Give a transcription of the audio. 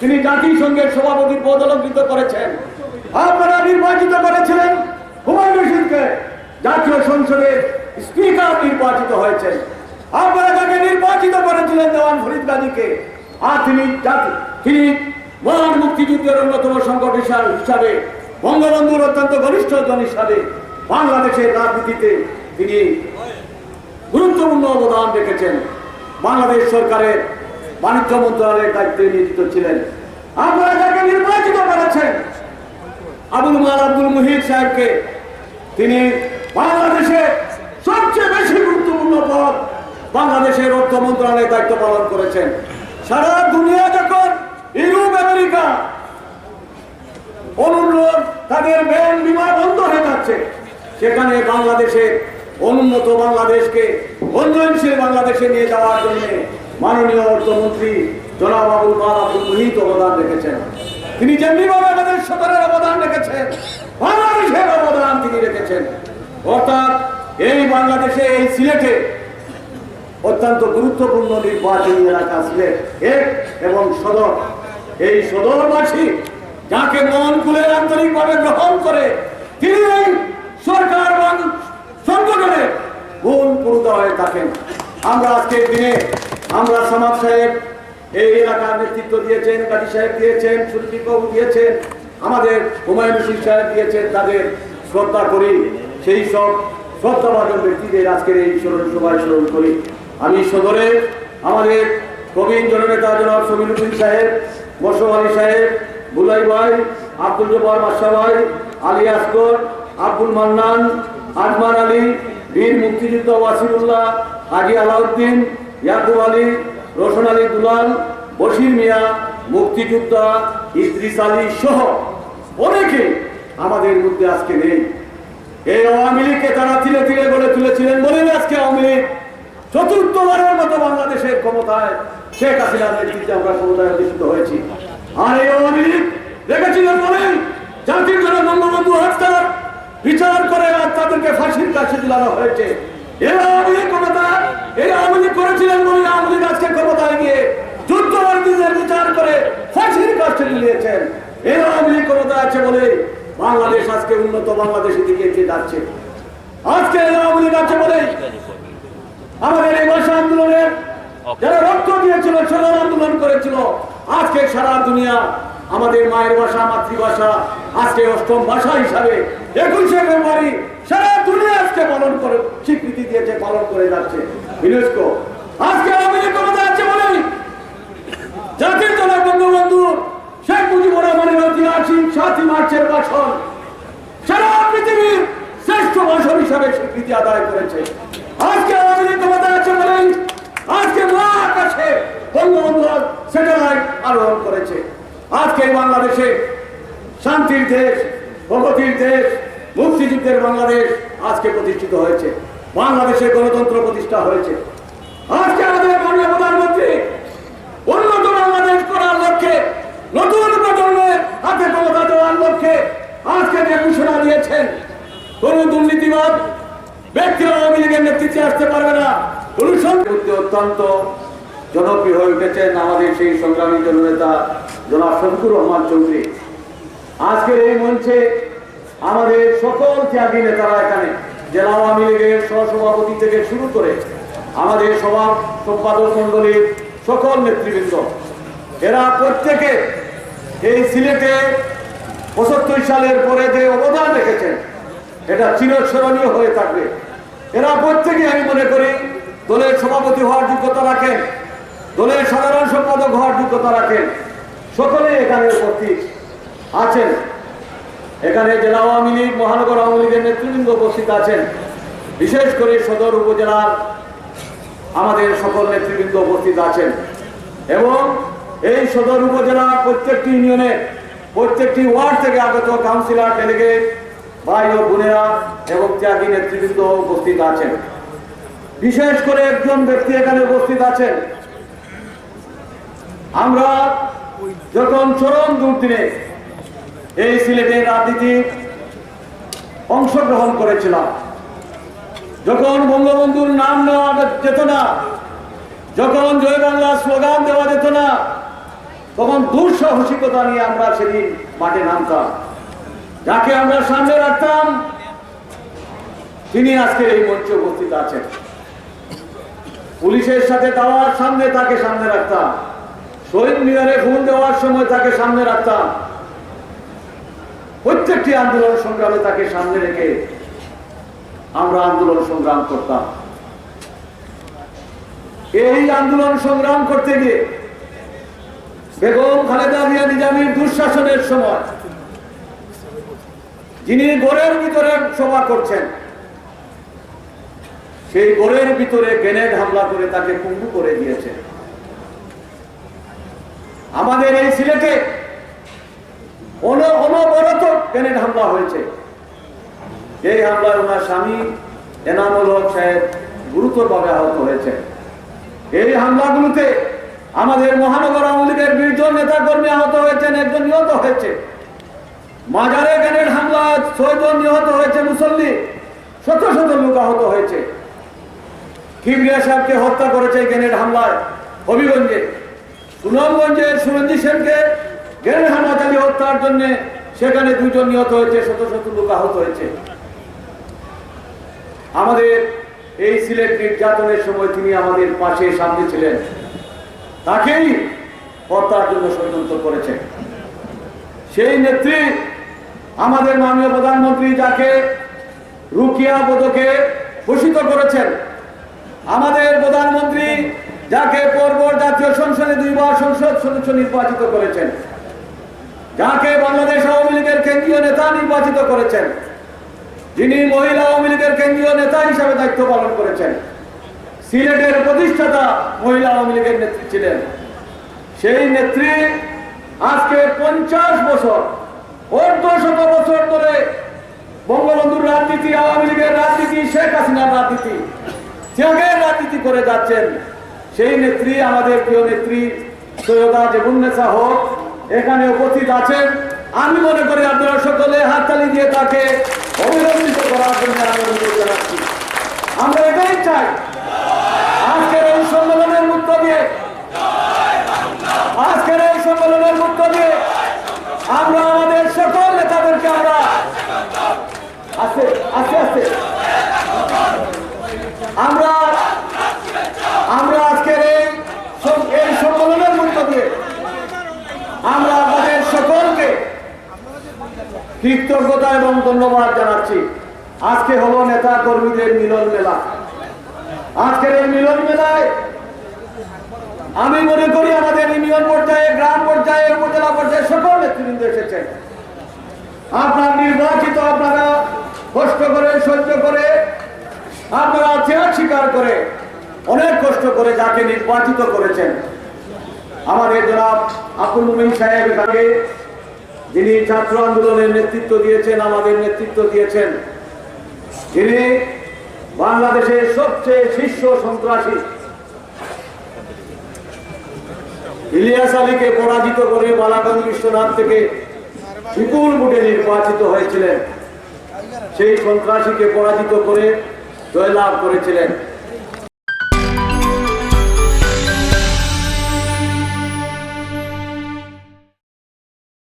তিনি জাতিসংঘের সভাপতির পদ অলঙ্কৃত করেছেন। আপনারা নির্বাচিত করেছিলেন হুমায়ুন রশিদকে, জাতীয় সংসদের স্পিকার নির্বাচিত হয়েছেন। আপনারা তাকে নির্বাচিত করেছিলেন দেওয়ান ফরিদ গাজীকে, আর তিনি মহান মুক্তিযুদ্ধের অন্যতম সংগঠন হিসাবে, বঙ্গবন্ধুর অত্যন্ত ঘনিষ্ঠ জন হিসাবে বাংলাদেশের রাজনীতিতে তিনি গুরুত্বপূর্ণ অবদান রেখেছেন। বাংলাদেশ সরকারের বাণিজ্য মন্ত্রণালয়ের দায়িত্বে নিয়োজিত ছিলেন। আপনারা যাকে নির্বাচিত করেছেন আবুল মাল আব্দুল মুহিত সাহেবকে, তিনি বাংলাদেশের সবচেয়ে বেশি গুরুত্বপূর্ণ পদ বাংলাদেশের অর্থ মন্ত্রণালয়ের দায়িত্ব পালন করেছেন। সারা দুনিয়া যখন ইউরোপ আমেরিকা অনুন্নত তাদের মেন বিমান বন্ধ হয়ে যাচ্ছে, সেখানে বাংলাদেশের অনুন্নত বাংলাদেশকে উন্নয়নশীল বাংলাদেশে নিয়ে যাওয়ার জন্য মাননীয় অর্থমন্ত্রী জনাব আবুল মাল আব্দুল মুহিত অবদান রেখেছেন। তিনি যেমনিভাবে আমাদের সরকারের অবদান রেখেছেন, বাংলাদেশের অবদান তিনি রেখেছেন। অর্থাৎ এই বাংলাদেশে, এই সিলেটে অত্যন্ত গুরুত্বপূর্ণ নির্বাচনী এলাকা সিলেট এক এবং সদর। এই সদরবাসী যাকে মন খুলে আন্তরিকভাবে গ্রহণ করে, তিনি এই সরকার এবং সংগঠনের মূল পুরুদা হয়ে থাকেন। আমরা আজকের দিনে আমরা সামাদ সাহেব এই এলাকার নেতৃত্ব দিয়েছেন, কাজী সাহেব দিয়েছেন, সুরজিৎ বাবু দিয়েছেন, আমাদের হুমায়ুন রশিদ সাহেব দিয়েছেন, তাদের শ্রদ্ধা করি। সেই সব শ্রদ্ধাভাজন ব্যক্তিদের আজকের এই স্মরণ সভায় স্মরণ করি। আমি সদরে আমাদের প্রবীণ জননেতা জনাব সমীরুদ্দিন সাহেব, মোশাররফ আলী সাহেব, বুলাই ভাই, আব্দুল জব্বার বাদশা ভাই, আলী আসগর, আব্দুল মান্নান, আজমান আলী, বীর মুক্তিযোদ্ধা ওয়াসিমুল্লাহ, হাজি আলাউদ্দিন, ইয়াকুব আলী, রোশন আলী দুলাল, বশির মিয়া, মুক্তিযোদ্ধা ইদ্রিস আলী সহ অনেকে আমাদের মধ্যে আজকে নেই। এই আওয়ামী লীগকে তারা ধীরে ধীরে গড়ে তুলেছিলেন বলেই আজকে আওয়ামী লীগ চতুর্থবারের মতো বাংলাদেশের ক্ষমতায় শেখ হাসিনার নেতৃত্বে আমরা ক্ষমতায় অধিষ্ঠিত হয়েছি। আর এই আওয়ামী লীগ দেখেছিলেন বলেই জাতির জন্য বঙ্গবন্ধু হত্যার বিচার করে আর তাদেরকে ফাঁসির কাছে ঝুলানো হয়েছে। এই আওয়ামী লীগ ক্ষমতা, এই আওয়ামী লীগ করেছিলেন বলে আওয়ামী লীগ আজকে ক্ষমতায় গিয়ে যুদ্ধবন্দীদের বিচার করে ফাঁসির কাছে ঝুলিয়েছেন। এই আওয়ামী লীগ ক্ষমতা আছে বলে বাংলাদেশ আজকে উন্নত বাংলাদেশের দিকে এগিয়ে যাচ্ছে। আজকে এই আওয়ামী লীগ আছে বলে আমাদের এই ভাষা আন্দোলনের যারা রক্ত দিয়েছিল, সরল আন্দোলন করেছিল, আজকে সারা দুনিয়া আমাদের মায়ের ভাষা, মাতৃভাষা আজকে অষ্টম ভাষা হিসাবে 21শে ফেব্রুয়ারি সারা দুনিয়া আজকে পালন করে স্বীকৃতি দিয়েছে, পালন করে যাচ্ছে ইউনেস্কো। আজকে আওয়ামী লীগ ক্ষমতা আছে বলে জাতির জনক বঙ্গবন্ধু শেখ মুজিবুর রহমানের ঐতিহাসিক 7ই মার্চের ভাষণ সারা পৃথিবীর শ্রেষ্ঠ ভাষণ হিসাবে স্বীকৃতি আদায় করেছে। আজকে আওয়ামী লীগ ক্ষমতা আছে বলে আজকে মহাকাশে বঙ্গবন্ধু স্যাটেলাইট আরোহণ করেছে। আজকে বাংলাদেশে শান্তির দেশ, প্রগতির দেশ, মুক্তিযুদ্ধের বাংলাদেশ আজকে প্রতিষ্ঠিত হয়েছে। বাংলাদেশে গণতন্ত্র প্রতিষ্ঠা হয়েছে। আজকে আমাদের মাননীয় প্রধানমন্ত্রী উন্নত বাংলাদেশ করার লক্ষ্যে, নতুন প্রজন্মের হাতে ক্ষমতা দেওয়ার লক্ষ্যে আজকে যে ঘোষণা দিয়েছেন, কোন দুর্নীতিবাদ ব্যক্তিরা আওয়ামী লীগের নেতৃত্বে আসতে পারবে না। অত্যন্ত জনপ্রিয় হয়ে উঠেছেন আমাদের সেই সংগ্রামী জননেতা জনাব শফিকুর রহমান চৌধুরী। আজকের এই মঞ্চে আমাদের সকল ত্যাগী নেতারা, এখানে জেলা আওয়ামী লীগের সহসভাপতি থেকে শুরু করে আমাদের সভা সম্পাদক মন্ডলীর সকল নেতৃবৃন্দ, এরা প্রত্যেকে এই সিলেটে 75 সালের পরে যে অবদান রেখেছেন এটা চিরস্মরণীয় হয়ে থাকবে। এরা প্রত্যেকে আমি মনে করি দলের সভাপতি হওয়ার যোগ্যতা রাখেন, দলের সাধারণ সম্পাদক হওয়ার যোগ্যতা রাখেন। সকলেই এখানে উপস্থিত আছেন। এখানে জেলা আওয়ামী লীগ, মহানগর আওয়ামী লীগের নেতৃবৃন্দ উপস্থিত আছেন। বিশেষ করে সদর উপজেলার আমাদের সকল নেতৃবৃন্দ উপস্থিত আছেন এবং এই সদর উপজেলার প্রত্যেকটি ইউনিয়নের প্রত্যেকটি ওয়ার্ড থেকে আগত কাউন্সিলর, ডেলিগেট, ভাই ও বোনেরা এবং ত্যাগী নেতৃবৃন্দ উপস্থিত আছেন। বিশেষ করে একজন ব্যক্তি এখানে উপস্থিত আছেন। আমরা যখন চরম দুর্দিনে এই সিলেটের রাজনীতি অংশগ্রহণ করেছিলাম, যখন বঙ্গবন্ধুর নাম নেওয়া যেত না, যখন জয় বাংলা স্লোগান দেওয়া যেত না, তখন দুঃসাহসিকতা নিয়ে আমরা সেদিন মাঠে নামতাম। যাকে আমরা সামনে রাখতাম তিনি আজকে এই মঞ্চে উপস্থিত আছেন। পুলিশের সাথে দেওয়ার সামনে তাকে সামনে রাখতাম, শহীদ মিনারে ফুল দেওয়ার সময় তাকে সামনে রাখতাম, প্রত্যেকটি আন্দোলন সংগ্রামে তাকে সামনে রেখে আমরা আন্দোলন সংগ্রাম করতাম। এই আন্দোলন সংগ্রাম করতে গিয়ে বেগম খালেদা জিয়া নিজামীর দুঃশাসনের সময় যিনি গোরের ভিতরে সভা করছেন, সেই গোরের ভিতরে গ্রেনেড হামলা করে তাকে পঙ্গু করে দিয়েছে। আমাদের এই সিলেটে অনবরত গ্রেনেড হামলা হয়েছে। এই হামলায় ওনার স্বামী এনামুল হক সাহেব গুরুতরভাবে আহত হয়েছে। এই হামলাগুলোতে আমাদের মহানগর আওয়ামী লীগের 20 জন নেতা কর্মী আহত হয়েছেন, একজন নিহত হয়েছে। মাজারে গ্রেনেড হামলা 6 জন নিহত হয়েছে, মুসল্লি শত শত লোক আহত হয়েছে। কিবরিয়া সাহেবকে হত্যা করেছে গ্রেনেড হামলায় হবিগঞ্জে। সুনামগঞ্জে সুরঞ্জিত সেনকে গ্রেনেড হামলা চালিয়ে হত্যার জন্য সেখানে 2 জন নিহত হয়েছে, শত শত লোক আহত হয়েছে। আমাদের এই সিলেট নির্যাতনের সময় তিনি আমাদের পাশে সামনে ছিলেন, তাকেই হত্যার জন্য ষড়যন্ত্র করেছে। সেই নেত্রী আমাদের মাননীয় প্রধানমন্ত্রী যাকে রুকিয়া পদকে ভূষিত করেছেন, আমাদের প্রধানমন্ত্রী যাকে পরপর জাতীয় সংসদে 2 বার সংসদ সদস্য নির্বাচিত করেছেন, যাকে বাংলাদেশ আওয়ামী লীগের কেন্দ্রীয় নেতা নির্বাচিত করেছেন, যিনি মহিলা আওয়ামী লীগের কেন্দ্রীয় নেতা হিসাবে দায়িত্ব পালন করেছেন, সিলেটের প্রতিষ্ঠাতা মহিলা আওয়ামী লীগের নেত্রী ছিলেন, সেই নেত্রী আজকে 50 বছর অর্ধশত বছর ধরে বঙ্গবন্ধুর রাজনীতি, আওয়ামী লীগের রাজনীতি, শেখ হাসিনার রাজনীতি, ত্যাগের রাজনীতি করে যাচ্ছেন। সেই নেত্রী, আমাদের প্রিয় নেত্রী সৈয়দা জেবুন্নেসা হক এখানে উপস্থিত আছেন। আমি মনে করি আপনারা সকলে হাততালি দিয়ে তাকে অভিনন্দিত করার জন্য আমি অনুরোধ জানাচ্ছি। আমরা এটাই চাই আজকের এই সম্মেলনের মধ্য দিয়ে, আজকের এই সম্মেলনের মধ্য দিয়ে আমরা আমাদের সকল নেতাদেরকে আমরা আস্তে আস্তে আস্তে আমরা আজকের এই সম্মেলনের মধ্য দিয়ে আমরা আমাদের সকলকে কৃতজ্ঞতা এবং ধন্যবাদ জানাচ্ছি। আজকে হলো নেতা কর্মীদের মিলন মেলা। আজকের এই মিলন মেলায় আমি মনে করি আমাদের ইউনিয়ন পর্যায়ে, গ্রাম পর্যায়ে, উপজেলা পর্যায়ে সকল নেতৃবৃন্দ এসেছেন। আপনার নির্বাচিত, আপনারা কষ্ট করে সহ্য করে, আপনারা ত্যাগ স্বীকার করে, অনেক কষ্ট করে যাকে নির্বাচিত করেছেন, আমাদের জনাব আব্দুল মুমিন সাহেব এখানে যিনি ছাত্র আন্দোলনের নেতৃত্ব দিয়েছেন, আমাদের নেতৃত্ব দিয়েছেন, যিনি বাংলাদেশের সবচেয়ে শীর্ষ সন্ত্রাসী ইলিয়াস আলীকে পরাজিত করে বালাগঞ্জ বিশ্বনাথ থেকে বিপুল ভোটে নির্বাচিত হয়েছিলেন, সেই সন্ত্রাসীকে পরাজিত করে জয়লাভ করেছিলেন।